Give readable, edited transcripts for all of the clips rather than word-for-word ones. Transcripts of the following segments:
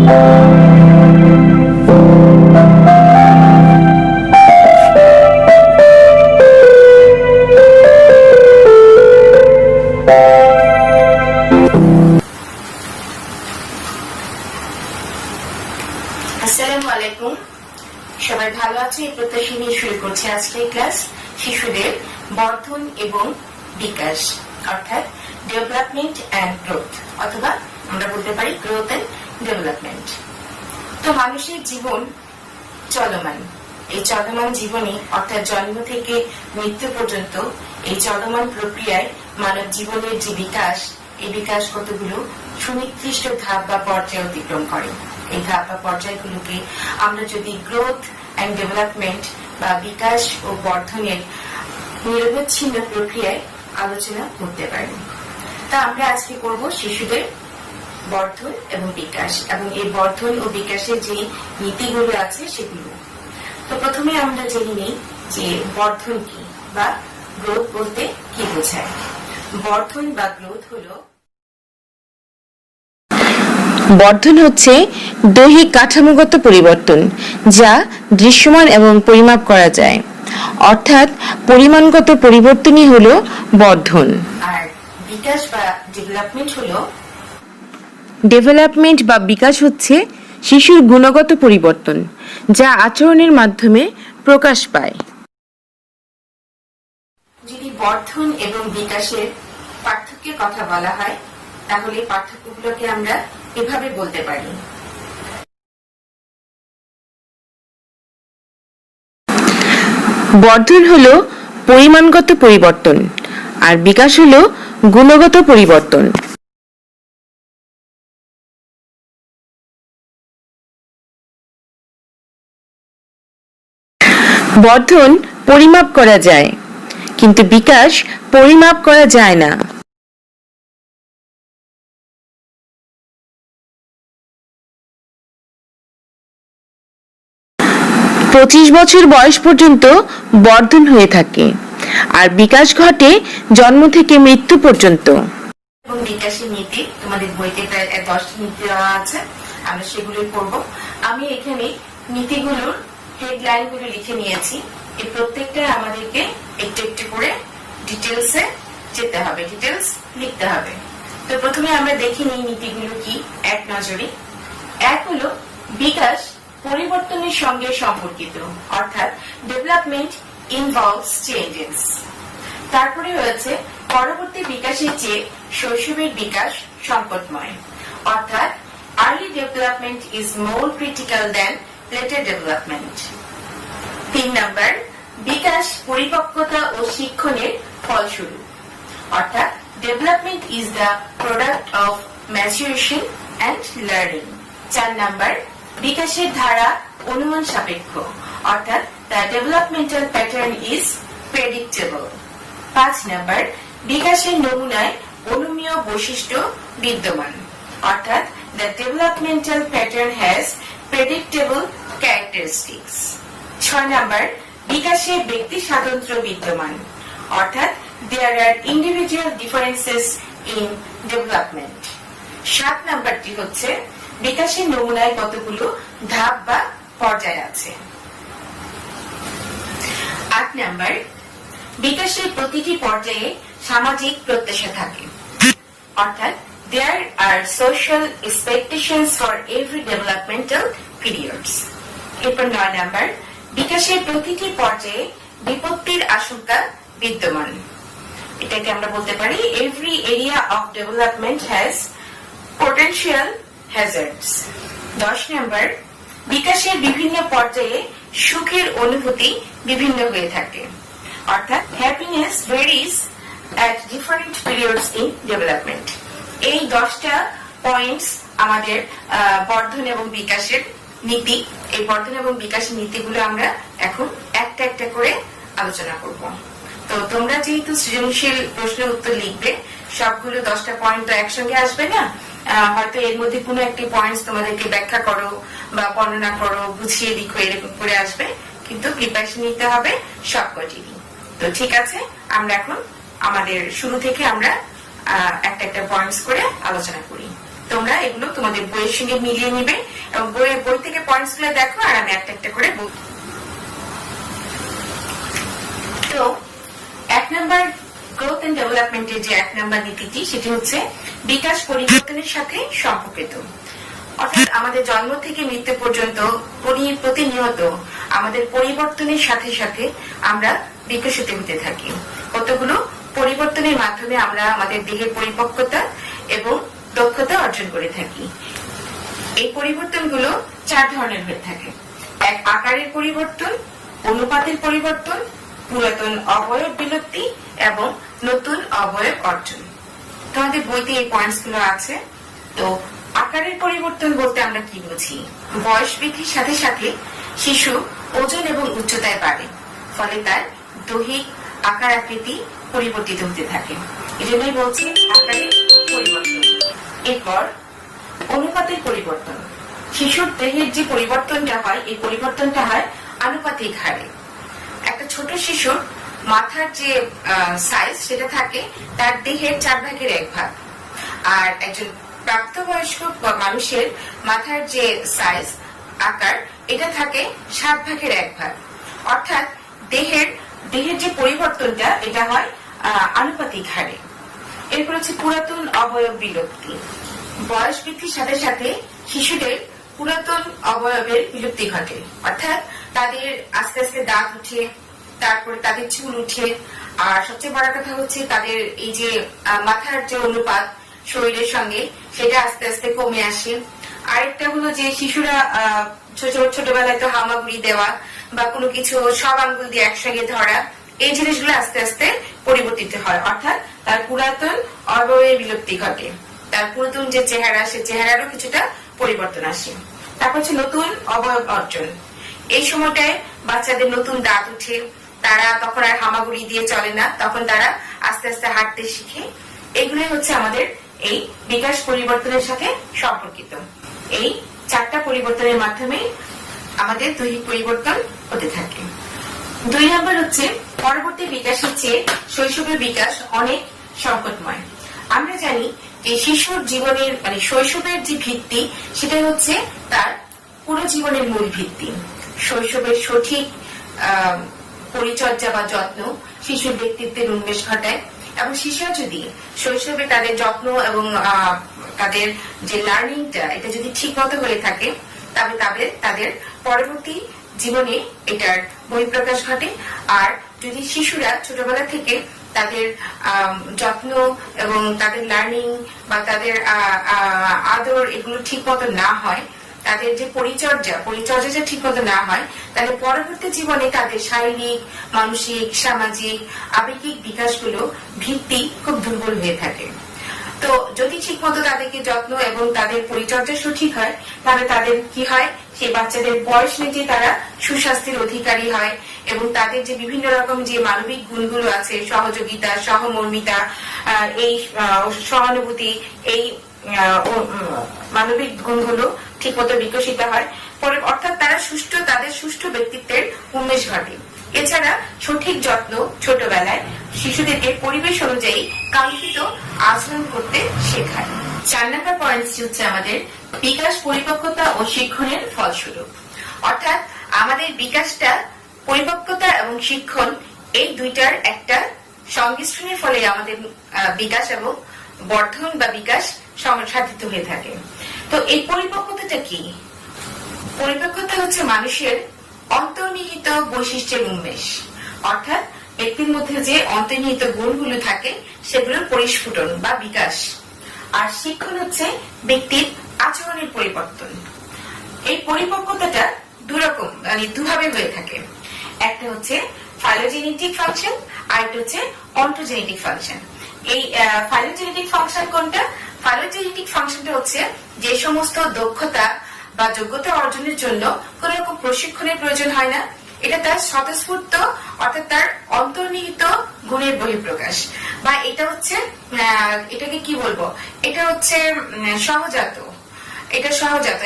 আসসালামু আলাইকুম, সবাই ভালো আছে এই প্রত্যাশা নিয়ে শুরু করছি আজকের ক্লাস শিশুদের বর্ধন এবং বিকাশ অর্থাৎ ডেভেলপমেন্ট অ্যান্ড গ্রোথ, অথবা আমরা বলতে পারি গ্রোথ অ্যান্ড ডেভেলপমেন্ট। তো মানুষের জীবন চলমান, এই চলমান জীবনে অর্থাৎ জন্ম থেকে মৃত্যু পর্যন্ত এই চলমান প্রক্রিয়ায় মানব জীবনের যে বিকাশ, এই বিকাশ কতগুলো সুনির্দিষ্ট ধাপ বা পর্যায়ে অতিক্রম করে। এই ধাপ বা পর্যায়গুলোকে আমরা যদি গ্রোথ অ্যান্ড ডেভেলপমেন্ট বা বিকাশ ও বর্ধনের নিরবচ্ছিন্ন প্রক্রিয়ায় আলোচনা করতে পারি। তা আমরা আজকে করব শিশুদের বর্ধন এবং বিকাশ, এবং এই বর্ধন ও বিকাশের যে নীতিগুলো আছে সেগুলো। তো প্রথমে আমরা জেনে নিই যে বর্ধন কি বা গ্রোথ বলতে কি বোঝায়। বর্ধন বা গ্রোথ হলো, বর্ধন হচ্ছে দৈহিক কাঠামোগত পরিবর্তন যা দৃশ্যমান এবং পরিমাপ করা যায়, অর্থাৎ পরিমাণগত পরিবর্তনই হলো বর্ধন। আর বিকাশ বা ডেভেলপমেন্ট হলো, ডেভেলপমেন্ট বা বিকাশ হচ্ছে শিশুর গুণগত পরিবর্তন যা আচরণের মাধ্যমে প্রকাশ পায়। যদি বর্ধন এবং বিকাশের পার্থক্যের কথা বলা হয় তাহলে পার্থক্যগুলোকে আমরা এভাবে বলতে পারি। বর্ধন হলো পরিমাণগত পরিবর্তন আর বিকাশ হলো গুণগত পরিবর্তন। বর্ধন পরিমাপ করা যায়, কিন্তু বিকাশ পরিমাপ করা যায় না। পঁচিশ বছর বয়স পর্যন্ত বর্ধন হয়ে থাকে, আর বিকাশ ঘটে জন্ম থেকে মৃত্যু পর্যন্ত। এবং বিকাশের নীতি তোমাদের বইতে প্রায় 10টি নীতি দেওয়া আছে, আমরা সেগুলো পড়ব। আমি এখানে নীতিগুলোর হেডলাইন গুলো লিখে নিয়েছি। এই প্রত্যেকটা আমাদেরকে একটু একটু করে ডিটেলসে যেতে হবে, ডিটেলস লিখতে হবে। তো প্রথমে আমরা দেখে নিই নীতিগুলো কি এক নজরে। এক হলো বিকাশ পরিবর্তনের সঙ্গে সম্পর্কিত, অর্থাৎ ডেভেলপমেন্ট ইনভলভস চেঞ্জেস। তারপরে রয়েছে পরবর্তী বিকাশের চেয়ে শৈশবের বিকাশ সংকটময়, অর্থাৎ early development is more critical than later development. 3 number, বিকাশ পরিপক্কতা ও শিক্ষণের ফলস্বরূপ, অর্থাৎ development is the product of maturation and learning. 4 number, বিকাশের ধারা অনুমান সাপেক্ষ, অর্থাৎ the developmental pattern is predictable. 5 number, বিকাশের নমুনায় অনুমেয় বৈশিষ্ট্য বিদ্যমান, অর্থাৎ the developmental pattern has predictable characteristics. 6 number, বিকাশের ব্যক্তি স্বাতন্ত্র্য বিদ্যমান, অর্থাৎ there are individual differences in development. 7 নাম্বারটি হচ্ছে বিকাশের নমুনায় কতগুলো ধাপ বা পর্যায় আছে। 8 নাম্বার, বিকাশের প্রতিটি পর্যায়ে সামাজিক প্রত্যাশা থাকে, অর্থাৎ there are social expectations for every developmental periods. এরপর 9 নাম্বার, বিকাশের প্রতিটি পর্যায়ে বিপত্তির আশঙ্কা বিদ্যমান, এটাকে আমরা বলতে পারি every area of development has potential hazards. 10 number, বিকাশের বিভিন্ন পর্যায়ে সুখের অনুভূতি বিভিন্ন হয়ে থাকে, অর্থাৎ happiness varies at different periods in development. এই 10টা পয়েন্টস আমাদের বর্ধন এবং বিকাশের নীতি। এই বর্ধন এবং বিকাশের নীতিগুলো আমরা এখন একটা একটা করে আলোচনা করব। তো তোমরা যেহেতু সৃজনশীল প্রশ্নের উত্তর লিখবে, সবগুলো 10টা পয়েন্ট তো একসঙ্গে আসবে না, হয়তো এর মধ্যে কোনো একটি পয়েন্টস তোমাদেরকে ব্যাখ্যা করো বা বর্ণনা করো, বুঝিয়ে লিখো, এরকম করে আসবে, কিন্তু প্রিপারেশন নিতে হবে সবকটিরই। তো ঠিক আছে, আমরা এখন আমাদের শুরু থেকে আমরা একটা একটা পয়েন্টস করে আলোচনা করি। তোমরা এগুলো তোমাদের বইয়ের সঙ্গে মিলিয়ে নিবে এবং বই থেকে পয়েন্টস গুলো দেখো আর আমি একটা একটা করে বলবো। তো 1 নাম্বার গ্রোথ এন্ড ডেভেলপমেন্টের যে 1 নাম্বার নীতিটি সেটি হচ্ছে বিকাশ পরিবর্তনের সাথে সম্পর্কিত। অর্থাৎ আমাদের জন্ম থেকে মৃত্যু পর্যন্ত প্রতিনিয়ত আমাদের পরিবর্তনের সাথে সাথে আমরা বিকশিত হতে থাকি। কতগুলো পরিবর্তনের মাধ্যমে আমরা আমাদের দেহের পরিপক্কতা এবং দক্ষতা অর্জন করে থাকি। এই পরিবর্তনগুলো 4 ধরনের হয়ে থাকে। এক, আকারের পরিবর্তন, অনুপাতের পরিবর্তন, পুরাতন অবয়ব বিলুপ্তি এবং নতুন অবয়ব অর্জন। তোমাদের বইতে এই পয়েন্টস গুলো আছে। তো আকারের পরিবর্তন বলতে আমরা কি বুঝি? বয়স বৃদ্ধির সাথে সাথে শিশু ওজন এবং উচ্চতায় বাড়ে, ফলে তার দৈহিক আকার আকৃতি পরিবর্তিত হতে থাকে। এই জন্যই বলছি আকারের পরিবর্তন। এরপর অনুপাতের পরিবর্তন। শিশুর দেহের যে পরিবর্তনটা হয়, এই পরিবর্তনটা হয় আনুপাতিক হারে। একটা ছোট শিশুর মাথার যে সাইজ সেটা থাকে তার দেহের 4 ভাগের 1 ভাগ, আর একজন প্রাপ্তবয়স্ক মানুষের মাথার যে সাইজ আকার এটা থাকে 7 ভাগের 1 ভাগ। অর্থাৎ দেহের যে পরিবর্তনটা এটা হয় আনুপাতিক হারে। এরপর হচ্ছে পুরাতন অবয়ব বিলুপ্তি। বয়স বৃদ্ধির সাথে সাথে শিশুদের পুরাতন অবয়বের বিলুপ্তি ঘটে, অর্থাৎ তাদের আস্তে আস্তে দাঁত উঠে, তারপরে তাদের চুল উঠে, আর সবচেয়ে বড় কথা হচ্ছে তাদের এই যে মাথার যে অনুপাত শরীরের সঙ্গে সেটা আস্তে আস্তে কমে আসে। আরেকটা হলো যে শিশুরা ছোটবেলায় তো হামাগুড়ি দেওয়া বা কোনো কিছু সব আঙ্গুল দিয়ে একসঙ্গে ধরা, এই জিনিসগুলো আস্তে আস্তে পরিবর্তিত হয়, অর্থাৎ তার পুরাতন অবয়বের বিলুপ্তি ঘটে। তার পুরাতন যে চেহারা, সে চেহারারও কিছুটা পরিবর্তন আসে। তারপর হচ্ছে নতুন অবয়ব অর্জন। এই সময়টায় বাচ্চাদের নতুন দাঁত উঠে, তারা তখন আর হামাগুড়ি দিয়ে চলে না, তখন তারা আস্তে আস্তে হাঁটতে শিখে। এগুলো হচ্ছে আমাদের এই বিকাশ পরিবর্তনের সাথে সম্পর্কিত। এই 4টা পরিবর্তনের মাধ্যমে আমাদের দৈহিক পরিবর্তন হতে থাকে। 2 নম্বর হচ্ছে পরবর্তী বিকাশের চেয়ে শৈশবের বিকাশ অনেক সংকটময়। আমরা জানি যে শিশুর জীবনের শৈশবের যে ভিত্তি সেটাই হচ্ছে তার পুরো জীবনের মূল ভিত্তি। শৈশবের সঠিক পরিচর্যা বা যত্ন শিশুর ব্যক্তিত্বের উন্মেষ ঘটায়, এবং শিশুরা যদি শৈশবে তাদের যত্ন এবং তাদের যে লার্নিংটা এটা যদি ঠিক মতো হয়ে থাকে, তবে তাদের পরবর্তী জীবনে এটার বহিঃপ্রকাশ ঘটে। আর যদি শিশুরা ছোটবেলা থেকে তাদের যত্ন এবং তাদের লার্নিং বা তাদের আদর এগুলো ঠিক মতো না হয়, তাদের যে পরিচর্যা ঠিক মতো না হয়, তাহলে পরবর্তী জীবনে তাদের শারীরিক, মানসিক, সামাজিক, আবেগিক বিকাশগুলো ভিত্তি খুব দুর্বল হয়ে থাকে। তো যদি ঠিক মতো তাদেরকে যত্ন এবং তাদের পরিচর্যা সঠিক হয়, তাহলে তাদের কি হয়, সেই বাচ্চাদের বয়স নিয়ে তারা সুস্বাস্থ্যের অধিকারী হয় এবং তাদের যে বিভিন্ন রকম যে মানবিক গুণগুলো আছে, সহযোগিতা, সহমর্মিতা, এই সহানুভূতি, এই মানবিক গুণগুলো ঠিক মতো বিকশিত হয়, অর্থাৎ তাদের সুষ্ঠু ব্যক্তিত্বের উন্মেষ ঘটে। এছাড়া সঠিক যত্ন ছোটবেলায় শিশুদেরকে পরিবেশ অনুযায়ী কাঙ্ক্ষিত আচরণ করতে শেখায়। 4 নম্বর পয়েন্টটি হচ্ছে আমাদের বিকাশ পরিপক্কতা ও শিক্ষণের ফলস্বরূপ। অর্থাৎ আমাদের বিকাশটা পরিপক্কতা এবং শিক্ষণ এই দুইটার একটা সংমিশ্রণের ফলে আমাদের বিকাশ এবং বর্ধন বা বিকাশ সাধিত হয়ে থাকে। তো এই পরিপক্কতাটা কি? পরিপক্কতা হচ্ছে মানুষের অন্তর্নিহিত বৈশিষ্ট্যের উন্মেষ, অর্থাৎ ব্যক্তির মধ্যে যে অন্তর্নিহিত গুণগুলো থাকে সেগুলোর পরিস্ফুটন বা বিকাশ। আর শিক্ষণ হচ্ছে ব্যক্তির আচরণের পরিবর্তন। এই পরিপক্কতাটা দুভাবে হয়ে থাকে। একটা হচ্ছে ফাইলোজেনেটিক ফাংশন, আর একটা হচ্ছে অন্টোজেনেটিক ফাংশন। এই ফাইলোজেনেটিক ফাংশন কোনটা? ফাইলোজেনেটিক ফাংশনটা হচ্ছে যে সমস্ত দক্ষতা বা যোগ্যতা অর্জনের জন্য কোন রকম প্রশিক্ষণের প্রয়োজন হয় না, এটা তার স্বতঃস্ফূর্ত, অর্থাৎ তার অন্তর্নিহিত গুণের বহিঃপ্রকাশ, বা এটা হচ্ছে এটাকে কি বলবো, এটা হচ্ছে সহজাত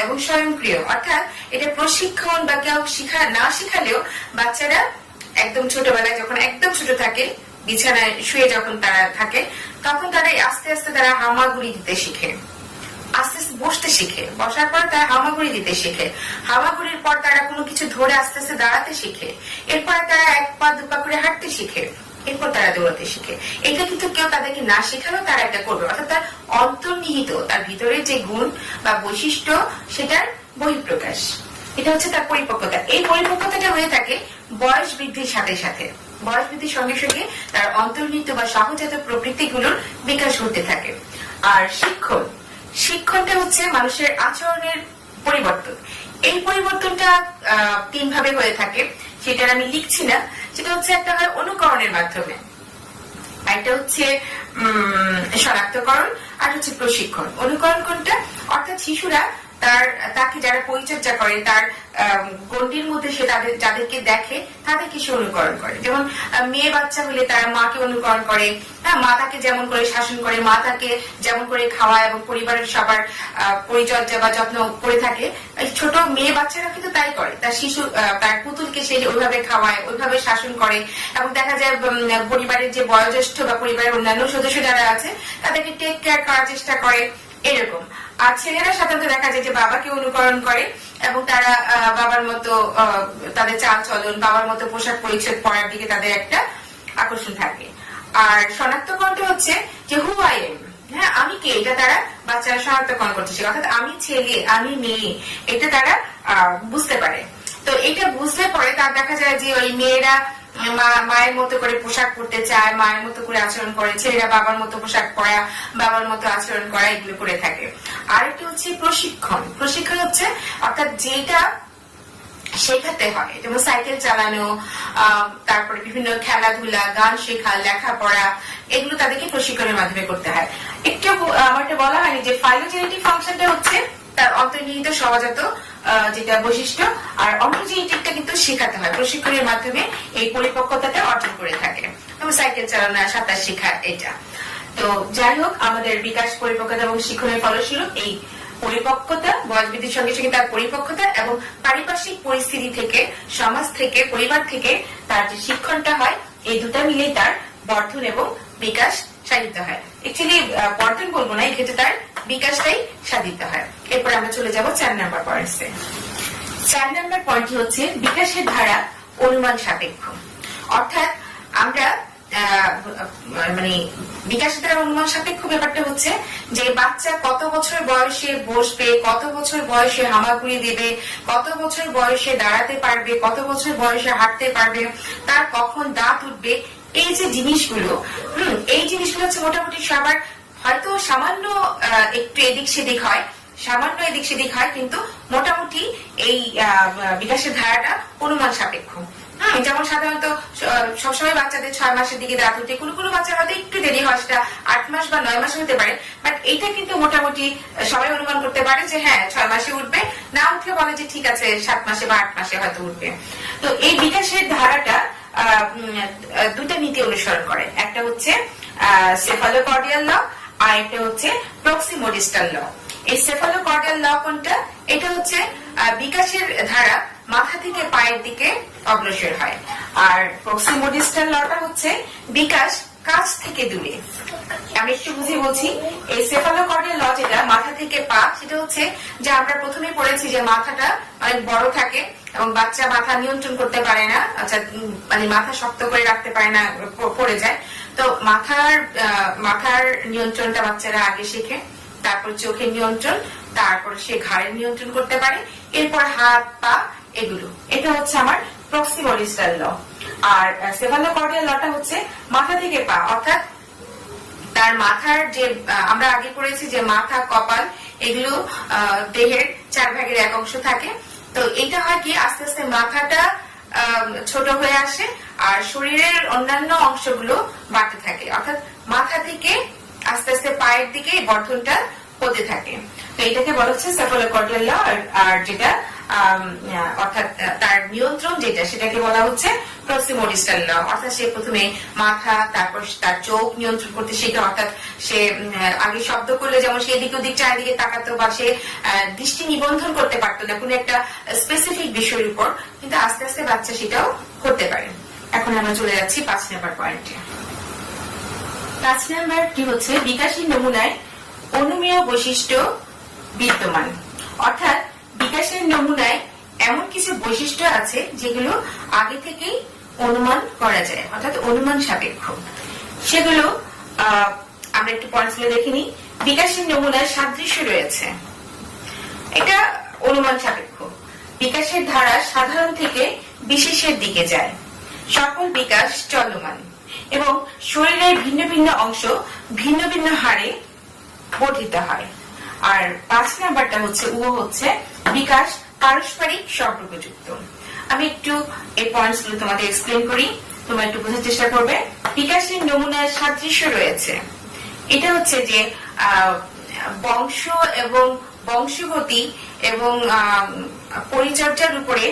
এবং স্বয়ংক্রিয়। অর্থাৎ এটা প্রশিক্ষণ বা কেউ না শিখালেও বাচ্চারা একদম ছোটবেলায় যখন একদম ছোট থাকে, বিছানায় শুয়ে যখন তারা থাকে, তখন তারা আস্তে আস্তে তারা হামাগুড়ি দিতে শিখে। আস্তে বসতে শিখে, বসার পর তারা হামাগুড়ি দিতে শিখে, হামাগুড়ির পর তারা কোনো কিছু ধরে আস্তে আস্তে দাঁড়াতে শিখে, এরপরে তারা এক পা দু পা করে হাঁটতে শিখে, এরপর তারা দৌড়াতে শিখে। এটা কিন্তু কেউ তাদেরকে না শেখালো, তারা এটা করবে, অর্থাৎ তার অন্তর্নিহিত তার ভিতরে যে গুণ বা বৈশিষ্ট্য সেটার বহিঃপ্রকাশ। এটা হচ্ছে তার পরিপক্কতা। এই পরিপক্কতাটা হয়ে থাকে বয়স বৃদ্ধির সাথে সাথে। বয়স বৃদ্ধির সঙ্গে সঙ্গে তার অন্তর্নিহিত বা সহজাত প্রবৃত্তিগুলোর বিকাশ ঘটতে থাকে। আর শিক্ষণটা হচ্ছে মানুষের আচরণের পরিবর্তন। এই পরিবর্তনটা তিন ভাবে হয়ে থাকে, সেটা আমি লিখছি না। সেটা হচ্ছে একটা হয় অনুকরণের মাধ্যমে, একটা হচ্ছে শনাক্তকরণ, আর হচ্ছে প্রশিক্ষণ। অনুকরণ কোনটা? অর্থাৎ শিশুরা তাকে যারা পরিচর্যা করে, তার গণ্ডির মধ্যে সে যাদেরকে দেখে তাদেরকে সে অনুকরণ করে। যেমন মেয়ে বাচ্চা হলে তারা মাকে অনুকরণ করে, মা তাকে যেমন করে শাসন করে, মা তাকে যেমন করে খাওয়ায় এবং পরিবারের সবার পরিচর্যা বা যত্ন করে থাকে, ছোট মেয়ে বাচ্চারা কিন্তু তাই করে। তার শিশু তার পুতুলকে সে ওইভাবে খাওয়ায়, ওইভাবে শাসন করে। এবং দেখা যায় পরিবারের যে বয়োজ্যেষ্ঠ বা পরিবারের অন্যান্য সদস্য যারা আছে তাদেরকে টেক কেয়ার করার চেষ্টা করে, এরকম। আর ছেলেরা সাধারণত দেখা যায় যে বাবাকে অনুকরণ করে এবং তারা বাবার মতো তাদের চাল চলন, বাবার মতো পোশাক পরিচ্ছদ পরার দিকে তাদের একটা আকর্ষণ থাকে। আর শনাক্তকরণটা হচ্ছে যে হু আই এম, হ্যাঁ আমি কে, এটা তারা বাচ্চারা শনাক্তকরণ করতে শিখে। অর্থাৎ আমি ছেলে, আমি মেয়ে, এটা তারা বুঝতে পারে। তো এটা বুঝতে পরে তার দেখা যায় যে ওই মেয়েরা মায়ের মতো করে পোশাক পরতে চায়, মায়ের মতো করে আচরণ করে, ছেলেরা বাবার মতো পোশাক পরা, বাবার মতো আচরণ করা, এগুলো করে থাকে। আরেকটি হচ্ছে প্রশিক্ষণ। প্রশিক্ষণ হচ্ছে অর্থাৎ যেটা শেখাতে হয়, যেমন সাইকেল চালানো, তারপরে বিভিন্ন খেলাধুলা, গান শেখা, লেখাপড়া, এগুলো তাদেরকে প্রশিক্ষণের মাধ্যমে করতে হয়। একটু আমাকে বলা হয়নি যে ফাইলোজেনেটিক ফাংশনটা হচ্ছে তার অন্তর্নিহিত সহজাত যেটা বৈশিষ্ট্য, আর অন্টোজেনেটিকটা কিন্তু শেখাতে হয় প্রশিক্ষণের মাধ্যমে। এই পরিপক্কতাটা অর্জন করে থাকে, যেমন সাইকেল চালানো, সাঁতার শেখা, এটা। তো যাই হোক, আমাদের বিকাশ, পরিপক্কতা এবং শিক্ষণের ফলস্বরূপ এই পরিপক্কতা, বয়স বৃদ্ধির সঙ্গে সঙ্গে তার পরিপক্কতা এবং পারিপার্শ্বিক পরিস্থিতি থেকে, সমাজ থেকে, পরিবার থেকে তার যে শিক্ষণটা হয়, এই দুটা মিলেই তার বর্ধন এবং বিকাশ সাধিত হয়। অ্যাকচুয়ালি বর্ধন বলবো না, এক্ষেত্রে তার বিকাশটাই সাধিত হয়। এরপর আমরা চলে যাব 4 নাম্বার পয়েন্টে। 4 নাম্বার পয়েন্টটি হচ্ছে বিকাশের ধারা অনুমান সাপেক্ষ। অর্থাৎ আমরা মানে বিকাশের ধারা অনুমান সাপেক্ষ ব্যাপারটা হচ্ছে যে বাচ্চা কত বছর বয়সে বসবে, কত বছর বয়সে হামাগুড়ি দেবে, কত বছর বয়সে দাঁড়াতে পারবে, কত বছর বয়সে হাঁটতে পারবে, তার কখন দাঁত উঠবে, এই যে জিনিসগুলো, এই জিনিসগুলো হচ্ছে মোটামুটি সবার হয়তো সামান্য একটু এদিক সেদিক হয়, সামান্য এদিক সেদিক হয়, কিন্তু মোটামুটি এই বিকাশের ধারাটা অনুমান সাপেক্ষ। যেমন সাধারণত সবসময় বাচ্চাদের 6 মাসের দিকে দাঁত উঠে, কোনো কোনো বাচ্চা হয়তো একটু দেরি হয়, সেটা 8 মাস বা 9 মাসে হতে পারে, বাট এইটা কিন্তু মোটামুটি সবাই অনুমান করতে পারে যে হ্যাঁ 6 মাসে উঠবে, না উঠলে বলে যে ঠিক আছে 7 মাসে বা 8 মাসে হয়তো উঠবে। তো এই বিকাশের ধারাটা দুটা নীতি অনুসরণ করে, একটা হচ্ছে সেফালোকর্ডিয়াল ল, আর একটা হচ্ছে প্রক্সিমোডিস্টাল ল। এই সেফালোকর্ডিয়াল ল কোনটা? এটা হচ্ছে বিকাশের ধারা মাথা থেকে পায়ের দিকে অগ্রসর হয়, আর প্রক্সিমোডিস্টাল লটা হচ্ছে বিকাশ কাছ থেকে দূরে। আমি একটু বুঝিয়ে বলছি। এই সেফালোকর্ডিয়াল ল যেটা মাথা থেকে পা, সেটা হচ্ছে যে আমরা প্রথমে পড়েছি যে মাথাটা অনেক বড় থাকে এবং বাচ্চা মাথা নিয়ন্ত্রণ করতে পারে না, আচ্ছা মানে মাথা শক্ত করে রাখতে পারে না, পড়ে যায়। তো মাথার নিয়ন্ত্রণটা বাচ্চারা আগে শেখে, তারপর চোখের নিয়ন্ত্রণ, তারপর সে ঘাড়ের নিয়ন্ত্রণ করতে পারে, এরপর হাত, পা, এগুলো। এটা হচ্ছে আমার প্রক্সিমোডিস্টাল ল। আর সেফালোকর্ডিয়াল লটা হচ্ছে মাথা থেকে পা, অর্থাৎ তার মাথার যে আমরা আগে পড়েছি যে মাথা, কপাল, এগুলো দেহের 4 ভাগের 1 অংশ থাকে। তো এটা হয় কি আস্তে আস্তে মাথাটা ছোট হয়ে আসে আর শরীরের অন্যান্য অংশগুলো বাড়তে থাকে, অর্থাৎ মাথা থেকে আস্তে আস্তে পায়ের দিকে বর্ধনটা হতে থাকে। তো এটাকে বলা হচ্ছে সেফালোকর্ডিয়াল ল। আর যেটা অর্থাৎ তার নিয়ন্ত্রণ যেটা, সেটাকে বলা হচ্ছে প্রক্সিমোডিস্টাল ল। অর্থাৎ সে প্রথমে মাথা, তারপর তার চোখ নিয়ন্ত্রণ করতে শেখে, অর্থাৎ সে আগে শব্দ করলে যেমন সে এদিক ওদিক চারিদিকে তাকাতো বা সে দৃষ্টি নিবন্ধন করতে পারতো না কোনো একটা স্পেসিফিক বিষয়ের উপর, কিন্তু আস্তে আস্তে বাচ্চা সেটাও করতে পারে। এখন আমরা চলে যাচ্ছি 5 নাম্বার পয়েন্টে। 5 নাম্বারটি হচ্ছে বিকাশী নমুনায় অনুমেয় বৈশিষ্ট্য বিদ্যমান। অর্থাৎ বিকাশের নমুনায় এমন কিছু বৈশিষ্ট্য আছে যেগুলো আগে থেকেই অনুমান করা যায়, অর্থাৎ অনুমান সাপেক্ষ। সেগুলো আমরা একটু পয়েন্টসগুলো দেখে নিই। বিকাশের নমুনায় সাদৃশ্য রয়েছে, এটা অনুমান সাপেক্ষ। বিকাশের ধারা সাধারণ থেকে বিশেষের দিকে যায়। সকল বিকাশ চলমান এবং শরীরের ভিন্ন ভিন্ন অংশ ভিন্ন ভিন্ন হারে বর্ধিত হয়। আর 5 নাম্বারটা হচ্ছে বিকাশ পারস্পরিক সম্পর্কযুক্ত। আমি একটু এই পয়েন্টস গুলো তোমাদের এক্সপ্লেন করি, তোমরা একটু বোঝার চেষ্টা করবে। বিকাশের নমুনায় সাদৃশ্য রয়েছে, এটা হচ্ছে যে বংশ এবং বংশগতি এবং পরিচর্যার উপরে,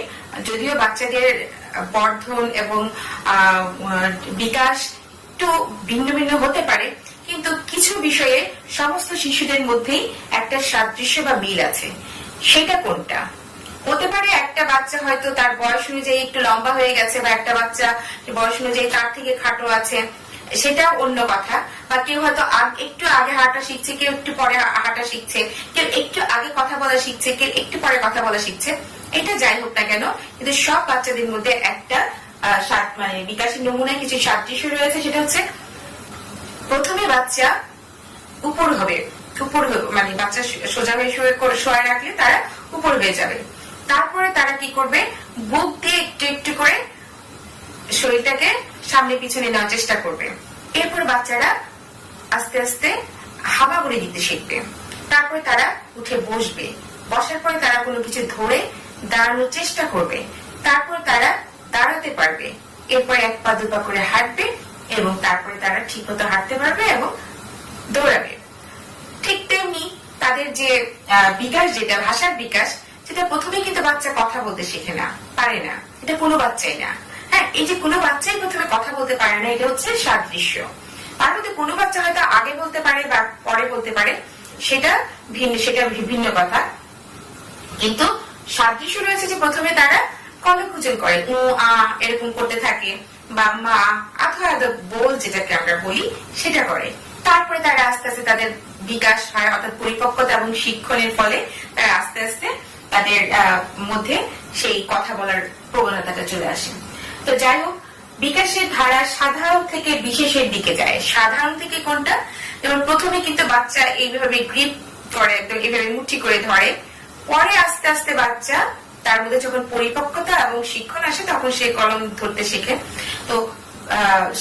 যদিও বাচ্চাদের বর্ধন এবং বিকাশ একটু ভিন্ন ভিন্ন হতে পারে, কিন্তু কিছু বিষয়ে সমস্ত শিশুদের মধ্যেই একটা সাদৃশ্য বা মিল আছে। সেটা কোনটা? হতে পারে একটা বাচ্চা হয়তো তার বয়স অনুযায়ী একটু লম্বা হয়ে গেছে, বা একটা বাচ্চা বয়স অনুযায়ী তার থেকে খাটো আছে, সেটা অন্য কথা। বা কেউ হয়তো একটু আগে হাঁটা শিখছে, কেউ একটু পরে হাঁটা শিখছে, কেউ একটু আগে কথা বলা শিখছে, কেউ একটু পরে কথা বলা শিখছে। এটা যাই হোক না কেন, কিন্তু সব বাচ্চাদের মধ্যে একটা মানে বিকাশের নমুনায় কিছু সাদৃশ্য রয়েছে। সেটা হচ্ছে প্রথমে বাচ্চা উপর হবে, মানে বাচ্চা সোজা হয়ে শোয়া রাখলে তারা উপর হয়ে যাবে। তারপরে তারা কি করবে, বুক দিয়ে একটু একটু করে শরীরটাকে সামনে পিছনে নেওয়ার চেষ্টা করবে। এরপর বাচ্চারা আস্তে আস্তে হামাগুড়ি দিতে শিখবে। তারপরে তারা উঠে বসবে, বসার পরে তারা কোনো কিছু ধরে দাঁড়ানোর চেষ্টা করবে। তারপর তারা দাঁড়াতে পারবে, এরপর 1 পা 2 পা করে হাঁটবে, এবং তারপরে তারা ঠিক মতো হাঁটতে পারবে এবং দৌড়াবে। ঠিক তেমনি তাদের যে বিকাশ, যেটা ভাষার বিকাশ, সেটা প্রথমে কিন্তু বাচ্চা কথা বলতে শেখে না, পারে না, এটা কোনো বাচ্চাই না। হ্যাঁ, এই যে কোনো বাচ্চাই প্রথমে কথা বলতে পারে না, এটা হচ্ছে সাদৃশ্য। তার মধ্যে কোনো বাচ্চা হয়তো আগে বলতে পারে বা পরে বলতে পারে, সেটা ভিন্ন কথা। কিন্তু সাদৃশ্য রয়েছে যে প্রথমে তারা কলকুচন করে, উ আ এরকম করতে থাকে, বা মা আধা আধা বল যেটাকে আমরা বলি সেটা করে। তারপরে তারা আস্তে আস্তে তাদের বিকাশ হয়, অর্থাৎ পরিপক্কতা এবং শিক্ষণের ফলে তারা আস্তে আস্তে তাদের মধ্যে সেই কথা বলার প্রবণতাটা চলে আসে। তো যাই হোক, বিকাশের ধারা সাধারণ থেকে বিশেষের দিকে যায়। সাধারণ থেকে কোনটা? যেমন প্রথমে কিন্তু বাচ্চা এইভাবে গ্রিপ করে, একদম এইভাবে মুঠি করে ধরে, পরে আস্তে আস্তে বাচ্চা তার মধ্যে যখন পরিপক্কতা এবং শিক্ষণ আসে তখন সে কলম ধরতে শেখে। তো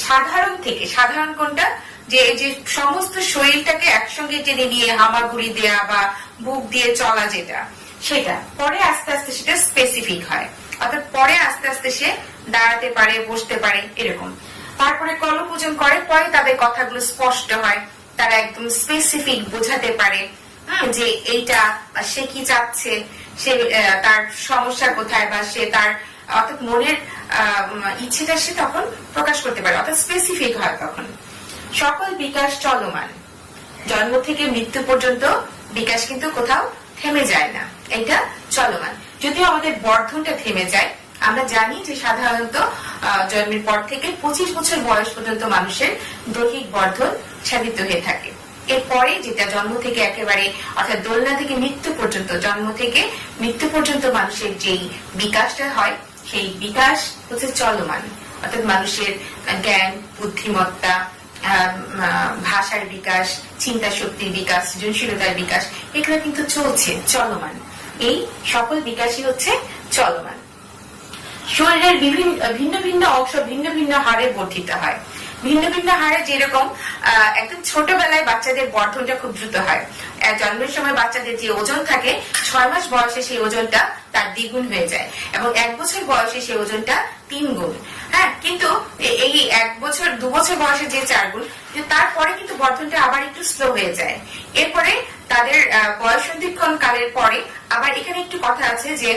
সাধারণ থেকে, সাধারণ কোনটা? যে সমস্ত শরীরটাকে একসঙ্গে টেনে নিয়ে হামাগুড়ি দেয়া বা বুক দিয়ে চলা, যেটা সেটা পরে আস্তে আস্তে সেটা স্পেসিফিক হয়, অর্থাৎ পরে আস্তে আস্তে সে দাঁড়াতে পারে, বসতে পারে, এরকম। তারপরে কলপূজন করে, পরে তাদের কথাগুলো স্পষ্ট হয়, তারা একদম স্পেসিফিক বোঝাতে পারে যে এইটা সে কি চাচ্ছে, সে তার সমস্যা কোথায়, বা সে তার অর্থাৎ মনের ইচ্ছেটা সে তখন প্রকাশ করতে পারে, অর্থাৎ স্পেসিফিক হয় তখন। সকল বিকাশ চলমান, জন্ম থেকে মৃত্যু পর্যন্ত বিকাশ কিন্তু কোথাও থেমে যায় না, এটা চলমান। যদিও আমাদের বর্ধনটা থেমে যায়, আমরা জানি যে সাধারণত জন্মের পর থেকে 25 বছর বয়স পর্যন্ত মানুষের দৈহিক বর্ধন সাধিত হয়ে থাকে। এরপরে যেটা জন্ম থেকে একেবারে, অর্থাৎ দোলনা থেকে মৃত্যু পর্যন্ত, জন্ম থেকে মৃত্যু পর্যন্ত মানুষের যেই বিকাশটা হয়, সেই বিকাশ হচ্ছে চলমান। অর্থাৎ মানুষের জ্ঞান, বুদ্ধিমত্তা, ভাষার বিকাশ, চিন্তা শক্তির বিকাশ, সৃজনশীলতার বিকাশ, এগুলো কিন্তু চলছে, চলমান। এই সকল বিকাশই হচ্ছে চলমান। শরীরের ভিন্ন ভিন্ন অংশ ভিন্ন ভিন্ন হারে বর্ধিত হয়। ভিন্ন ভিন্ন হারে, যেরকম একদম ছোটবেলায় বাচ্চাদের বর্ধনটা খুব দ্রুত হয়। জন্মের সময় বাচ্চাদের যে ওজন থাকে, 6 মাস বয়সে সেই ওজনটা তার দ্বিগুণ হয়ে যায়, এবং 1 বছর বয়সে সেই ওজনটা 3 গুণ। হ্যাঁ, কিন্তু এই 1 বছর 2 বছর বয়সে যে 4 গুণ, তারপরে কিন্তু বর্ধনটা আবার একটু স্লো হয়ে যায়। এরপরে তাদের বয়সন্ধিক্ষণ কালের পরে আবার এখানে একটু কথা আছে যে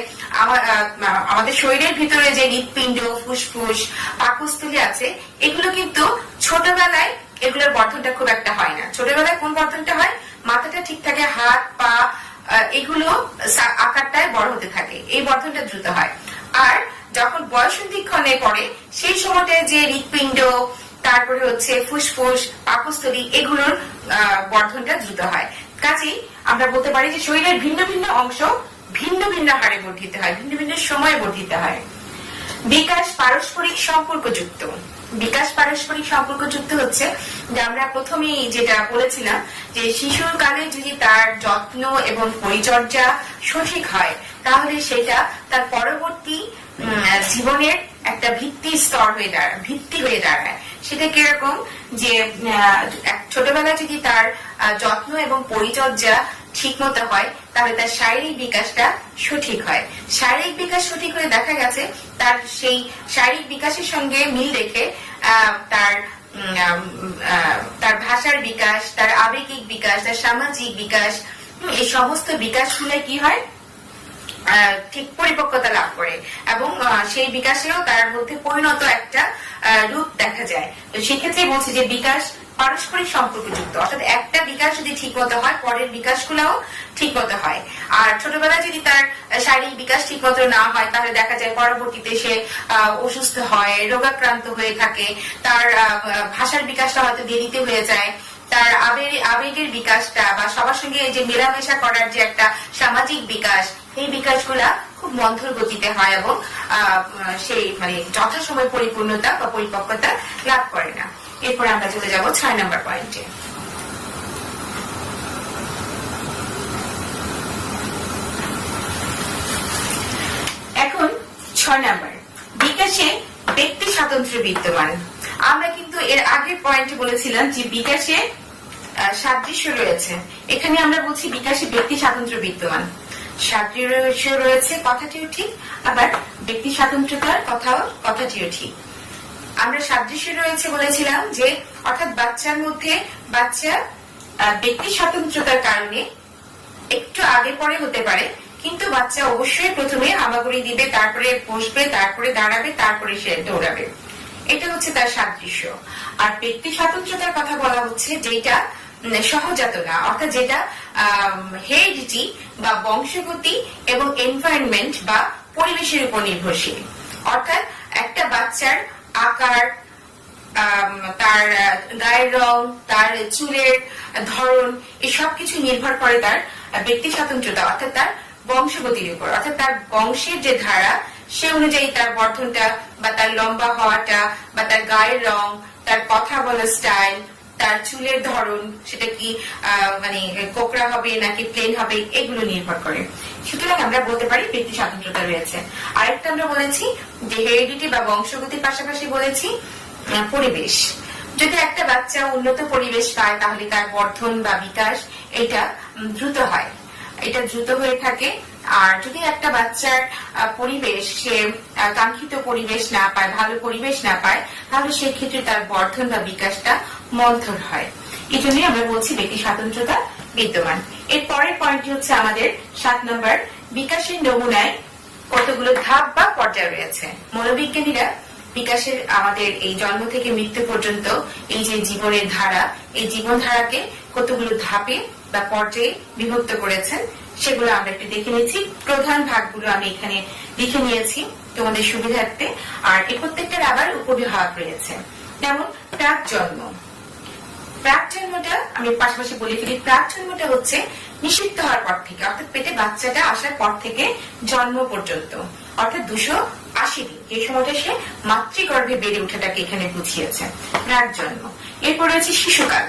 আমাদের শরীরের ভিতরে যে হৃৎপিণ্ড, ফুসফুস, পাকস্থলী আছে, এগুলো কিন্তু ছোটবেলায় এগুলোর বর্ধনটা খুব একটা হয় না। ছোটবেলায় কোন বর্ধনটা হয়? মাথাটা ঠিক থাকে, হাত পা এগুলো আকারটায় বড় হতে থাকে, এই বর্ধনটা দ্রুত হয়। আর যখন বয়সন্ধিক্ষণে পড়ে, সেই সময়টায় যে হৃৎপিণ্ড, তারপরে হচ্ছে ফুসফুস, পাকস্থলী, এগুলোর বর্ধনটা দ্রুত হয়। কাজেই আমরা বলতে পারি যে শরীরের ভিন্ন ভিন্ন অংশ ভিন্ন ভিন্ন হারে বর্ধিত হয়, ভিন্ন ভিন্ন সময়ে বর্ধিত হয়। বিকাশ পারস্পরিক সম্পর্কযুক্ত। বিকাশ পারস্পরিক সম্পর্কযুক্ত হচ্ছে যে আমরা প্রথমেই যেটা বলেছিলাম যে শিশুর কালে যদি তার যত্ন এবং পরিচর্যা সঠিক হয় তাহলে সেটা তার পরবর্তী জীবনের একটা ভিত্তি হয়ে দাঁড়ায়। সেটা কিরকম যে ছোটবেলায় যদি তার যত্ন এবং পরিচর্যা ঠিক মতো হয় তাহলে তার শারীরিক বিকাশটা সঠিক হয়। শারীরিক বিকাশ সঠিক হয়ে দেখা গেছে তার সেই শারীরিক বিকাশের সঙ্গে মিল রেখে তার ভাষার বিকাশ, তার আবেগিক বিকাশ, তার সামাজিক বিকাশ, এই সমস্ত বিকাশগুলো কি হয় ঠিক পরিপক্কতা লাভ করে এবং সেই বিকাশেও তার মধ্যে পরিণত একটা রূপ দেখা যায়। তো সেক্ষেত্রে বলছি যে বিকাশ পারস্পরিক সম্পর্কযুক্ত, অর্থাৎ একটা বিকাশ যদি ঠিক মতো হয় পরের বিকাশগুলোও ঠিক মতো হয়। আর ছোটবেলায় যদি তার শারীরিক বিকাশ ঠিক মতো না হয় তাহলে দেখা যায় পরবর্তীতে সে অসুস্থ হয়, রোগাক্রান্ত হয়ে থাকে, তার ভাষার বিকাশটা হয়তো দেরিতে হয়ে যায়, তার আবেগের বিকাশটা বা সবার সঙ্গে যে মেলামেশা করার যে একটা সামাজিক বিকাশ, এই বিকাশগুলা খুব মন্থর গতিতে হয় এবং সেই যথাসময় পরিপূর্ণতা বা পরিপক্কতা লাভ করে না। এরপরে আমরা চলে যাব 6 নম্বর পয়েন্টে। এখন 6 নম্বর, বিকাশে ব্যক্তি স্বাতন্ত্র্য বিদ্যমান। আমরা কিন্তু এর আগের পয়েন্টে বলেছিলাম যে বিকাশে সাদৃশ্য রয়েছে, এখানে আমরা বলছি বিকাশে ব্যক্তি স্বাতন্ত্র্য বিদ্যমান। সাদৃশ্য রয়েছে কথাটিও ঠিক, আবার ব্যক্তি স্বাতন্ত্র্যতার কথাটিও ঠিক। আমরা সাদৃশ্য রয়েছে বলেছিলাম যে অর্থাৎ বাচ্চার মধ্যে ব্যক্তি স্বাতন্ত্র্যতার কারণে একটু আগে পরে হতে পারে, কিন্তু বাচ্চা অবশ্যই প্রথমে হামাগুড়ি দিবে, তারপরে বসবে, তারপরে দাঁড়াবে, তারপরে সে দৌড়াবে। এটা হচ্ছে তার সাদৃশ্য। আর ব্যক্তি স্বাতন্ত্র্যতার কথা বলা হচ্ছে যেটা সহজাত না, অর্থাৎ যেটা হেরিডিটি বা বংশগতি এবং এনভায়রনমেন্ট বা পরিবেশের উপর নির্ভরশীল। অর্থাৎ একটা বাচ্চার আকার, তার গায়ের রং, তার চুলের ধরন, এই সবকিছু নির্ভর করে তার ব্যক্তি স্বাতন্ত্র্যতা, অর্থাৎ তার বংশগতির উপর। অর্থাৎ তার বংশের যে ধারা সে অনুযায়ী তার গঠনটা বা তার লম্বা হওয়াটা বা তার গায়ের রং, তার কথা বলার স্টাইল, তার চুলের ধরন, সেটা কি কোকড়া হবে নাকি প্লেন হবে, এগুলো নির্ভর করে। সুতরাং আমরা বলতে পারি ব্যক্তি স্বাতন্ত্র্যতা রয়েছে। আরেকটা আমরা বলেছি যে হেরিডিটি বা বংশগতির পাশাপাশি বলেছি পরিবেশ। যদি একটা বাচ্চা উন্নত পরিবেশ পায় তাহলে তার বর্ধন বা বিকাশ এটা দ্রুত হয়, এটা দ্রুত হয়ে থাকে। আর যদি একটা বাচ্চার পরিবেশ সে কাঙ্ক্ষিত পরিবেশ না পায়, ভালো পরিবেশ না পায়, তাহলে সেক্ষেত্রে তার বর্ধন বা বিকাশটা মন্থর হয়। এই জন্যই আমরা বলছি ব্যক্তি স্বাতন্ত্র্যতা বিদ্যমান। এর পরের পয়েন্টটি হচ্ছে আমাদের 7 নম্বর, বিকাশের নমুনায় কতগুলো ধাপ বা পর্যায় রয়েছে। মনোবিজ্ঞানীরা বিকাশের আমাদের এই জন্ম থেকে মৃত্যু পর্যন্ত এই যে জীবনের ধারা, এই জীবন ধারাকে কতগুলো ধাপে বা পর্যায়ে বিভক্ত করেছেন সেগুলো আমরা একটু দেখে নিচ্ছি। প্রধান ভাগগুলো আমি এখানে লিখে নিয়েছি তোমাদের সুবিধার্থে। আর এই প্রত্যেকটার আবার উপবিভাগ রয়েছে, যেমন প্রাক জন্ম। প্রাক জন্মটা আমি পাশাপাশি বলে ফেলি, প্রাক জন্মটা হচ্ছে নিষিদ্ধ হওয়ার পর থেকে, অর্থাৎ পেটে বাচ্চাটা আসার পর থেকে জন্ম পর্যন্ত, অর্থাৎ 280 দিন, যে সময়টা সে মাতৃগর্ভে বেড়ে ওঠাটাকে এখানে বুঝিয়েছে প্রাক জন্ম। এরপর রয়েছে শিশুকাল।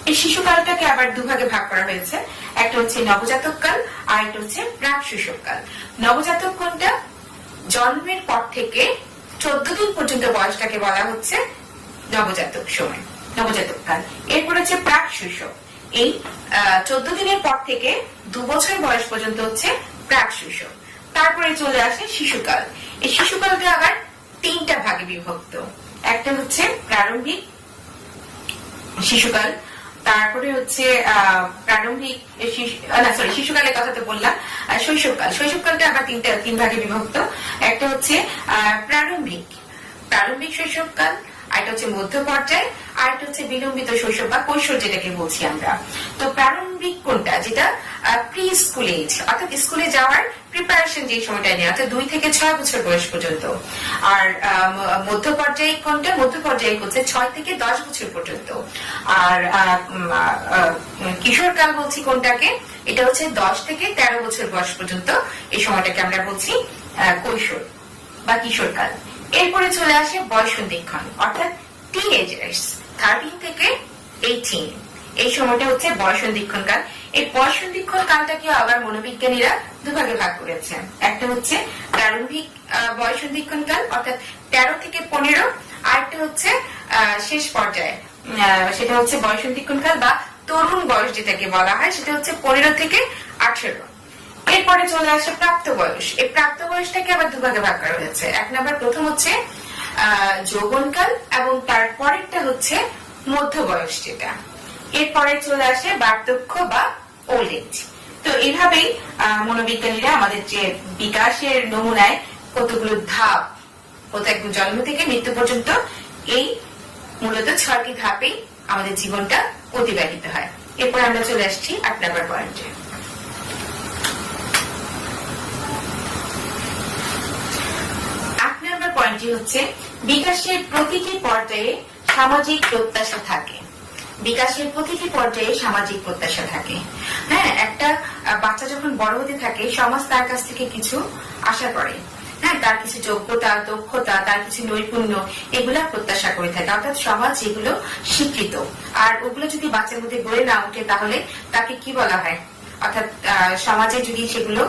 এই শিশুকালটাকে আবার দুভাগে ভাগ করা হয়েছে, একটা হচ্ছে নবজাতক কাল আর একটা হচ্ছে প্রাক শৈশবকাল। নবজাতক কোনটা? জন্মের পর থেকে 14 দিন পর্যন্ত বয়সটাকে বলা হচ্ছে নবজাতক সময়, নবজাতক কাল। এরপর হচ্ছে প্রাক শৈশব, এই 14 দিনের পর থেকে 2 বছর বয়স পর্যন্ত হচ্ছে প্রাক শৈশব। তারপরে চলে আসে শিশুকাল। এই শিশুকালটা আবার 3টা ভাগে বিভক্ত, একটা হচ্ছে প্রারম্ভিক শিশুকাল, তারপরে হচ্ছে প্রারম্ভিক শিশুকালের কথা তো বললাম, শৈশবকাল। শৈশবকালটা আবার 3 ভাগে বিভক্ত, একটা হচ্ছে প্রারম্ভিক শৈশবকাল, আরেকটা হচ্ছে মধ্য পর্যায়, আরেকটা হচ্ছে বিলম্বিত শৈশব বা কৈশোর যেটাকে বলছি আমরা। তো প্রারম্ভিক কোনটা? যেটা প্রি স্কুল এজ, অর্থাৎ স্কুলে যাওয়ার প্রিপারেশন যে সময়টা নেই, অর্থাৎ 2 থেকে 6 বছর বয়স পর্যন্ত। আর মধ্য পর্যায়ে কোনটা? মধ্য পর্যায়ে হচ্ছে 6 থেকে 10 বছর পর্যন্ত। আর কিশোরকাল বলছি কোনটাকে? এটা হচ্ছে 10 থেকে 13 বছর বয়স পর্যন্ত। এই সময়টাকে আমরা বলছি কৈশোর বা কিশোরকাল। এরপরে চলে আসে বয়ঃসন্ধিক্ষণ, অর্থাৎ টিনেজার্স, 13 থেকে 18। এই সময়টা হচ্ছে বয়ঃসন্ধিক্ষণ কাল। এই বয়ঃসন্ধিক্ষণ কালটাকে আবার মনোবিজ্ঞানীরা দুভাগে ভাগ করেছেন। একটা হচ্ছে প্রারম্ভিক বয়ঃসন্ধিক্ষণ কাল, অর্থাৎ 13 থেকে 15। আরেকটা হচ্ছে শেষ পর্যায়ে, সেটা হচ্ছে বয়ঃসন্ধিক্ষণ কাল বা তরুণ বয়স যেটাকে বলা হয়, সেটা হচ্ছে 15 থেকে 18। এরপরে চলে আসে প্রাপ্ত বয়স। এই প্রাপ্ত বয়সটাকে আবার দুভাগে ভাগ করা হয়েছে। এক নম্বর, প্রথম হচ্ছে যৌবনকাল এবং তারপরেরটা হচ্ছে মধ্য বয়স যেটা। এরপরে চলে আসে বার্ধক্য বা ওল্ড এজ। তো এইভাবেই মনোবিজ্ঞানীরা আমাদের যে বিকাশের নমুনায় কতগুলো ধাপ, একদম জন্ম থেকে মৃত্যু পর্যন্ত, এই মূলত 6টি ধাপেই আমাদের জীবনটা অতিবাহিত হয়। এরপর আমরা চলে আসছি 8 নম্বর পয়েন্টে। 8 নম্বর পয়েন্টটি হচ্ছে বিকাশের প্রতিটি পর্যায়ে সামাজিক প্রত্যাশা থাকে। বিকাশের প্রতিটি পর্যায়ে সামাজিক প্রত্যাশা থাকে। হ্যাঁ, একটা বাচ্চা যখন বড় হতে থাকে, সমাজ তার কাছ থেকে কিছু আশা করে। হ্যাঁ, তার কিছু যোগ্যতা, দক্ষতা, তার কিছু নৈপুণ্য, এগুলা প্রত্যাশা করে থাকে। অর্থাৎ সমাজ এগুলো স্বীকৃত। আর ওগুলো যদি বাচ্চার মধ্যে গড়ে না ওঠে, তাহলে তাকে কি বলা হয়? অর্থাৎ সমাজে যদি সেগুলো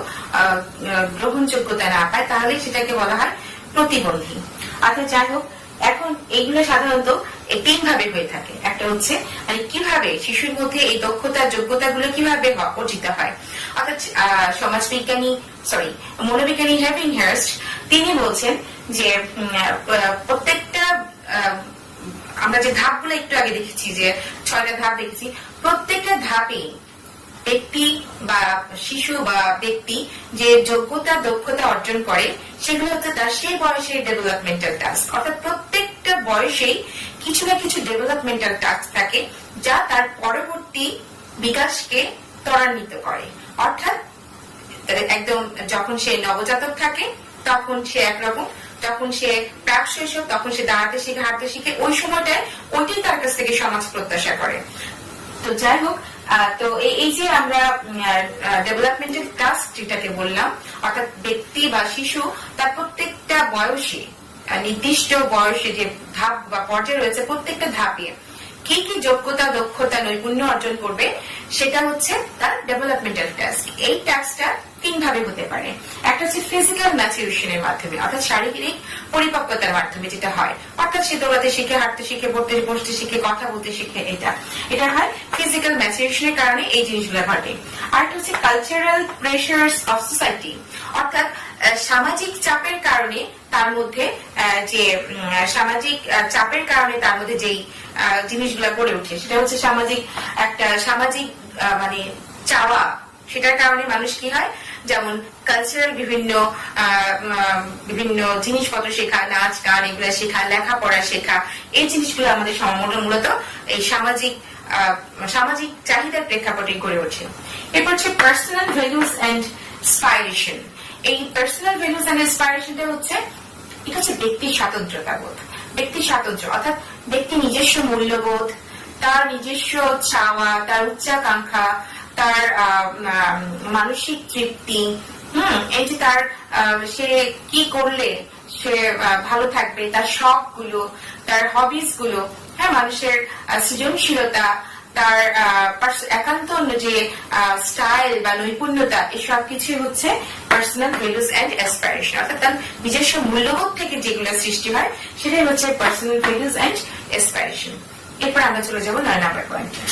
গ্রহণযোগ্যতা না পায়, তাহলে সেটাকে বলা হয় প্রতিবন্ধী। অর্থাৎ যাই হোক, এখন এইগুলো সাধারণত 3 ভাবে হয়ে থাকে। একটা হচ্ছে মানে কিভাবে শিশুর মধ্যে এই দক্ষতা, যোগ্যতাগুলো কিভাবে অর্জিত হয়। অর্থাৎ মনোবিজ্ঞানী হেভিংহার্স্ট তিনি বলছেন যে প্রত্যেকটা, আমরা যে ধাপগুলো একটু আগে দেখেছি, যে 6টা ধাপ দেখেছি, প্রত্যেকটা ধাপে ব্যক্তি বা শিশু বা ব্যক্তি যে যোগ্যতা, দক্ষতা অর্জন করে, সেগুলো হচ্ছে তার সেই বয়সের ডেভেলপমেন্টাল টাস্ক। অর্থাৎ প্রত্যেকটা বয়সেই কিছু না কিছু ডেভেলপমেন্টাল টাস্ক থাকে, যা তার পরবর্তী বিকাশকে ত্বরান্বিত করে। অর্থাৎ একদম যখন সে নবজাতক থাকে তখন সে একরকম, যখন সে প্রাক শৈশব তখন সে দাঁড়াতে শিখে, হাঁটতে শিখে, ওই সময়টায় ওইটাই তার কাছ থেকে সমাজ প্রত্যাশা করে। তো যাই হোক, তো এই যে আমরা ডেভেলপমেন্টাল টাস্ক যেটাকে বললাম, অর্থাৎ ব্যক্তি বা শিশু তার প্রত্যেকটা বয়সে, নির্দিষ্ট বয়সে যে ধাপ বা পর্যায়ে রয়েছে, প্রত্যেকটা ধাপে কি কি যোগ্যতা, দক্ষতা, নৈপুণ্য অর্জন করবে, সেটা হচ্ছে তার ডেভেলপমেন্টাল টাস্ক। এই টাস্কটা 3 ভাবে হতে পারে। একটা হচ্ছে ফিজিক্যাল ম্যাচুরেশনের মাধ্যমে, অর্থাৎ শারীরিক পরিপক্কতার মাধ্যমে যেটা হয়, অর্থাৎ সে দৌড়াতে শিখে, হাঁটতে শিখে, বসতে শিখে, কথা বলতে শিখে, এটা হয় ফিজিক্যাল ম্যাচুরেশনের কারণে এই জিনিসগুলো ঘটে। আর একটা হচ্ছে কালচারাল প্রেশারস অফ সোসাইটি, অর্থাৎ সামাজিক চাপের কারণে তার মধ্যে যেই জিনিসগুলো গড়ে ওঠে, সেটা হচ্ছে সামাজিক মানে চাওয়া। সেটার কারণে মানুষ কি হয়, যেমন কালচারাল বিভিন্ন জিনিসপত্র শেখা, নাচ গান, এগুলো শেখা, লেখাপড়া শেখা, এই জিনিসগুলো আমাদের মূলত এই সামাজিক চাহিদার প্রেক্ষাপটে গড়ে ওঠে। এরপর হচ্ছে পার্সোনাল ভ্যালুস এন্ড ইন্সপাইরেশন। এই পার্সোনাল ভ্যালুস এন্ড ইন্সপাইরেশনটা হচ্ছে, এটা হচ্ছে ব্যক্তির স্বাতন্ত্র্যতা বোধ। ব্যক্তির স্বাতন্ত্র্য অর্থাৎ ব্যক্তি নিজস্ব মূল্যবোধ, তার নিজস্ব চাওয়া, তার উচ্চাকাঙ্ক্ষা, তার মানসিক তৃপ্তি, এই যে তার সে কি করলে সে ভালো থাকবে, তার শখ গুলো, তার হবিস গুলো, হ্যাঁ, মানুষের সৃজনশীলতা, তার একান্ত যে স্টাইল বা নৈপুণ্যতা, এই সব কিছু হচ্ছে পার্সোনাল ভ্যালুস এন্ড অ্যাসপিরেশন। অর্থাৎ তার নিজস্ব মূল্যবোধ থেকে যেগুলো সৃষ্টি হয়, সেটাই হচ্ছে পার্সোনাল ভ্যালুস এন্ড অ্যাসপিরেশন। এরপর আমরা চলে যাবো 9 নম্বর পয়েন্টে।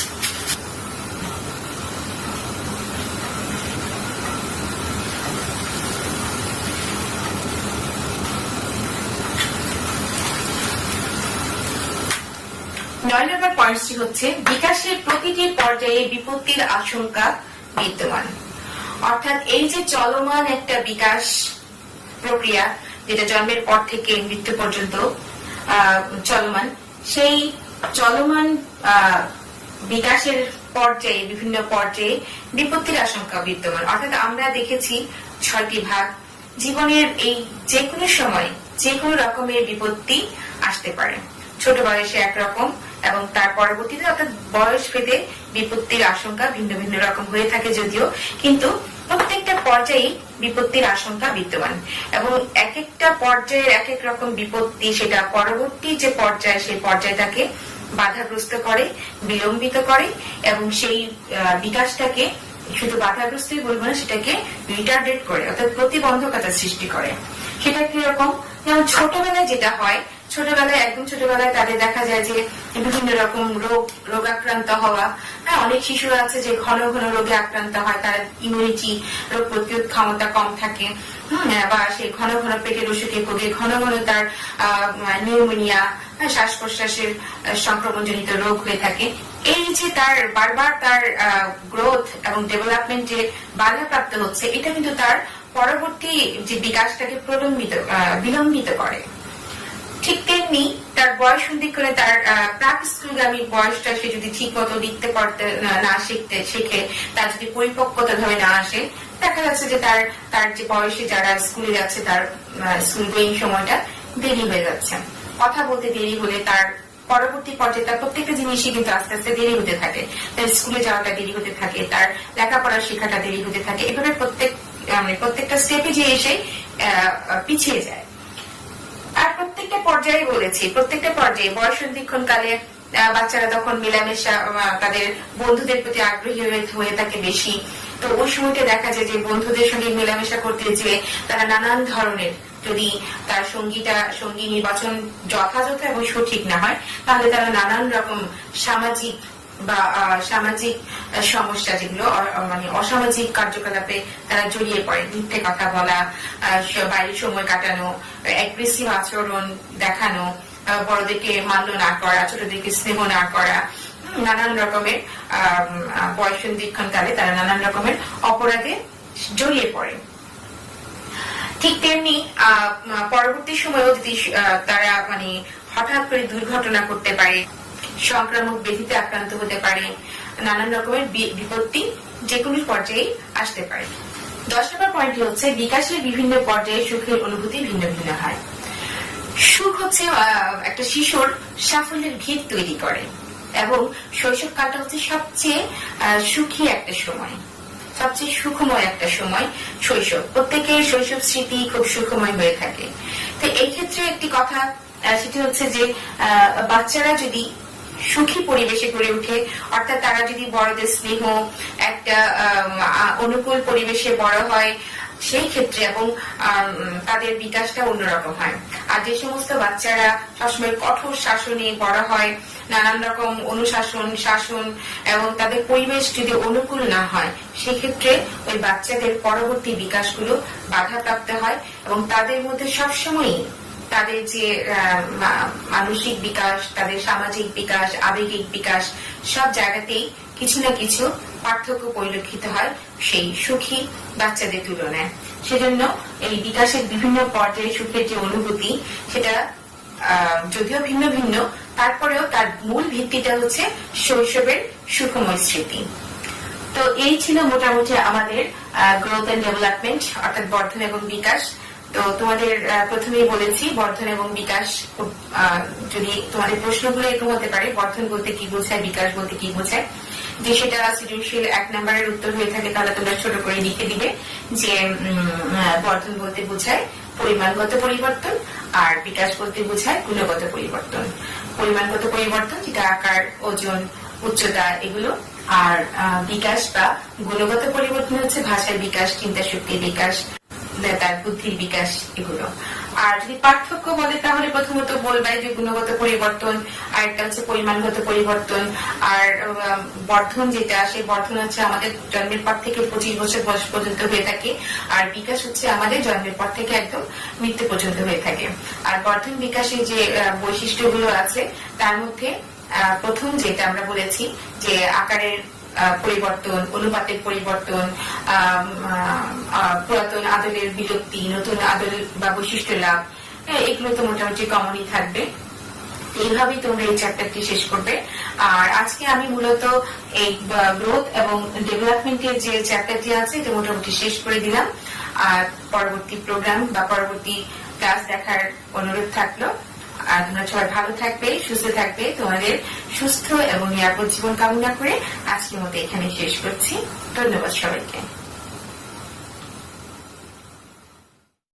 নয় নম্বর পয়েন্টটি হচ্ছে বিকাশের প্রতিটি পর্যায়ে বিপত্তির আশঙ্কা বিদ্যমান। অর্থাৎ এই যে চলমান একটা বিকাশ প্রক্রিয়া, যেটা জন্মের পর থেকে মৃত্যু পর্যন্ত চলমান, সেই চলমান বিকাশের পর্যায়ে, বিভিন্ন পর্যায়ে বিপত্তির আশঙ্কা বিদ্যমান। অর্থাৎ আমরা দেখেছি 6টি ভাগ, জীবনের এই যে কোনো সময় যে কোনো রকমের বিপত্তি আসতে পারে। ছোট বয়সে একরকম এবং তার পরবর্তীতে অর্থাৎ বয়স ভেদে বিপত্তির আশঙ্কা ভিন্ন ভিন্ন রকম হয়ে থাকে যদিও, কিন্তু প্রত্যেকটা পর্যায়ে বিপত্তির আশঙ্কা বিদ্যমান এবং এক একটা পর্যায়ে এক এক রকম বিপত্তি সেটা পরবর্তী যে পর্যায়ে সেই পর্যায়টাকে বাধাগ্রস্ত করে, বিলম্বিত করে এবং সেই বিকাশটাকে শুধু বাধাগ্রস্তই বলবো না, সেটাকে রিটার্ডেড করে অর্থাৎ প্রতিবন্ধকতা সৃষ্টি করে। সেটা কিরকম? যেমন ছোটবেলায় যেটা হয়, ছোটবেলায় একদম ছোটবেলায় তাদের দেখা যায় যে বিভিন্ন রকম রোগাক্রান্ত হওয়া। অনেক শিশুরা আছে যে ঘন ঘন রোগে আক্রান্ত হয়, তার ইমিউনিটি রোগ প্রতিরোধ ক্ষমতা কম থাকে, বা সে ঘন ঘন পেটের অসুখে ভোগে, ঘন ঘন তার নিউমোনিয়া, শ্বাস প্রশ্বাসের সংক্রমণজনিত রোগ হয়ে থাকে। এই যে তার বারবার তার গ্রোথ এবং ডেভেলপমেন্টে বাধাপ্রাপ্ত হচ্ছে, এটা কিন্তু তার পরবর্তী যে বিকাশটাকে বিলম্বিত করে। ঠিক তেমনি তার বয়স সন্ধিক্ষণে তার প্রাক স্কুলগামী বয়সটা সে যদি ঠিক মতো লিখতে পড়তে না শেখে, তার যদি পরিপক্কতা ভাবে না আসে, দেখা যাচ্ছে যে তার যে বয়সে যারা স্কুলে যাচ্ছে তার স্কুল গোয়িং সময়টা দেরি হয়ে যাচ্ছে। কথা বলতে দেরি হলে তার পরবর্তী পর্যায়ে তার প্রত্যেকটা জিনিসই কিন্তু আস্তে আস্তে দেরি হতে থাকে। তার স্কুলে যাওয়াটা দেরি হতে থাকে, তার লেখাপড়া শেখাটা দেরি হতে থাকে। এভাবে প্রত্যেকটা স্টেপে যে এসে পিছিয়ে যায়। আর প্রত্যেকটা পর্যায়ে বলেছি, প্রত্যেকটা পর্যায়ে বয়স সন্ধিক্ষণ কালে বাচ্চারা তখন মেলামেশা, তাদের বন্ধুদের প্রতি আগ্রহী হয়ে থাকে বেশি। তো ওই সময়টা দেখা যায় যে বন্ধুদের সঙ্গে মেলামেশা করতে যেয়ে তারা নানান ধরনের, যদি তার সঙ্গী নির্বাচন যথাযথ এবং সঠিক না হয়, তাহলে তারা নানান রকম সামাজিক সমস্যা, যেগুলো মানে অসামাজিক কার্যকলাপে তারা জড়িয়ে পড়ে। মিথ্যে কথা বলা, বাইরে সময় কাটানো, অ্যাগ্রেসিভ আচরণ দেখানো, বড়দেরকে মান্য না করা, ছোটদেরকে স্নেহ না করা, নানান রকমের বয়স সন্ধিক্ষণ কালে তারা নানান রকমের অপরাধে জড়িয়ে পড়ে। ঠিক তেমনি পরবর্তী সময়েও যদি তারা মানে হঠাৎ করে দুর্ঘটনা করতে পারে, সংক্রামক ব্যাধিতে আক্রান্ত হতে পারে, নানান রকমের বিপত্তি যে কোনো পর্যায়ে আসতে পারে। 10 নম্বর পয়েন্টটি হচ্ছে বিকাশের বিভিন্ন পর্যায়ে সুখের অনুভূতি ভিন্ন ভিন্ন হয়। সুখ হচ্ছে একটা শিশুর সাফল্যের ভিত তৈরি করে এবং শৈশবকালটা হচ্ছে সবচেয়ে সুখী একটা সময়, সবচেয়ে সুখময় একটা সময় শৈশব। প্রত্যেকের শৈশব স্মৃতি খুব সুখময় হয়ে থাকে। তো এই ক্ষেত্রে একটি কথা, সেটি হচ্ছে যে বাচ্চারা যদি সুখী পরিবেশে গড়ে ওঠে, অর্থাৎ তারা যদি বড়দের স্নেহ একটা অনুকূল পরিবেশে বড় হয়, সেই ক্ষেত্রে এবং তাদের বিকাশটা অন্যরকম হয়। আর যে সমস্ত বাচ্চারা সবসময় কঠোর শাসনে বড় হয়, নানান রকম অনুশাসন, শাসন এবং তাদের পরিবেশ যদি অনুকূল না হয়, সেক্ষেত্রে ওই বাচ্চাদের পরবর্তী বিকাশগুলো বাধাপ্রাপ্ত হয় এবং তাদের মধ্যে সবসময়ই তাদের যে মানসিক বিকাশ, তাদের সামাজিক বিকাশ, আবেগিক বিকাশ, সব জায়গাতেই কিছু না কিছু পার্থক্য পরিলক্ষিত হয় সেই সুখী বাচ্চাদের তুলনায়। সেজন্য এই বিকাশের বিভিন্ন পর্যায়ে সুখের যে অনুভূতি, সেটা যদিও ভিন্ন ভিন্ন, তারপরেও তার মূল ভিত্তিটা হচ্ছে শৈশবের সুখময় স্মৃতি। তো এই ছিল মোটামুটি আমাদের গ্রোথ এন্ড ডেভেলপমেন্ট, অর্থাৎ বর্ধন এবং বিকাশ। তো তোমাদের প্রথমেই বলেছি বর্ধন এবং বিকাশ, যদি তোমাদের প্রশ্নগুলো এরকম হতে পারে, বর্ধন বলতে কি বোঝায়, বিকাশ বলতে কি বোঝায়, যে সেটা সৃজনশীল 1 নম্বরের উত্তর হয়ে থাকে, তাহলে তোমরা ছোট করে লিখে দিবে যে বর্ধন বলতে বোঝায় পরিমাণগত পরিবর্তন, আর বিকাশ বলতে বোঝায় গুণগত পরিবর্তন। পরিমাণগত পরিবর্তন যেটা আকার, ওজন, উচ্চতা এগুলো, আর বিকাশ বা গুণগত পরিবর্তন হচ্ছে ভাষার বিকাশ, চিন্তা শক্তির বিকাশ, তার বুদ্ধির বিকাশ এগুলো। আর যদি পার্থক্য বলে তাহলে প্রথমত বলবে যে গুণগত পরিবর্তন, আর একটা হচ্ছে পরিমাণগত পরিবর্তন। আর বর্ধন যেটা, সেই বর্ধন হচ্ছে আমাদের জন্মের পর থেকে 25 বছর বয়স পর্যন্ত হয়ে থাকে, আর বিকাশ হচ্ছে আমাদের জন্মের পর থেকে একদম মৃত্যু পর্যন্ত হয়ে থাকে। আর বর্ধন বিকাশের যে বৈশিষ্ট্যগুলো আছে তার মধ্যে প্রথম যেটা আমরা বলেছি যে আকারের পরিবর্তন, অনুপাতের পরিবর্তন, পুরাতন আদলের বিলুপ্তি, নতুন আদল বা বৈশিষ্ট্য লাভ, এগুলো তো মোটামুটি কমনই থাকবে। এইভাবেই তোমরা এই চ্যাপ্টারটি শেষ করবে। আর আজকে আমি মূলত এই গ্রোথ এবং ডেভেলপমেন্টের যে চ্যাপ্টারটি আছে এটা মোটামুটি শেষ করে দিলাম। আর পরবর্তী প্রোগ্রাম বা পরবর্তী ক্লাস দেখার অনুরোধ থাকলো। আর তোমরা সবাই ভালো থাকবে, সুস্থ থাকবে, তোমাদের সুস্থ এবং নিরাপদ জীবন কামনা করে আজকের মতো এখানে শেষ করছি। ধন্যবাদ সবাইকে।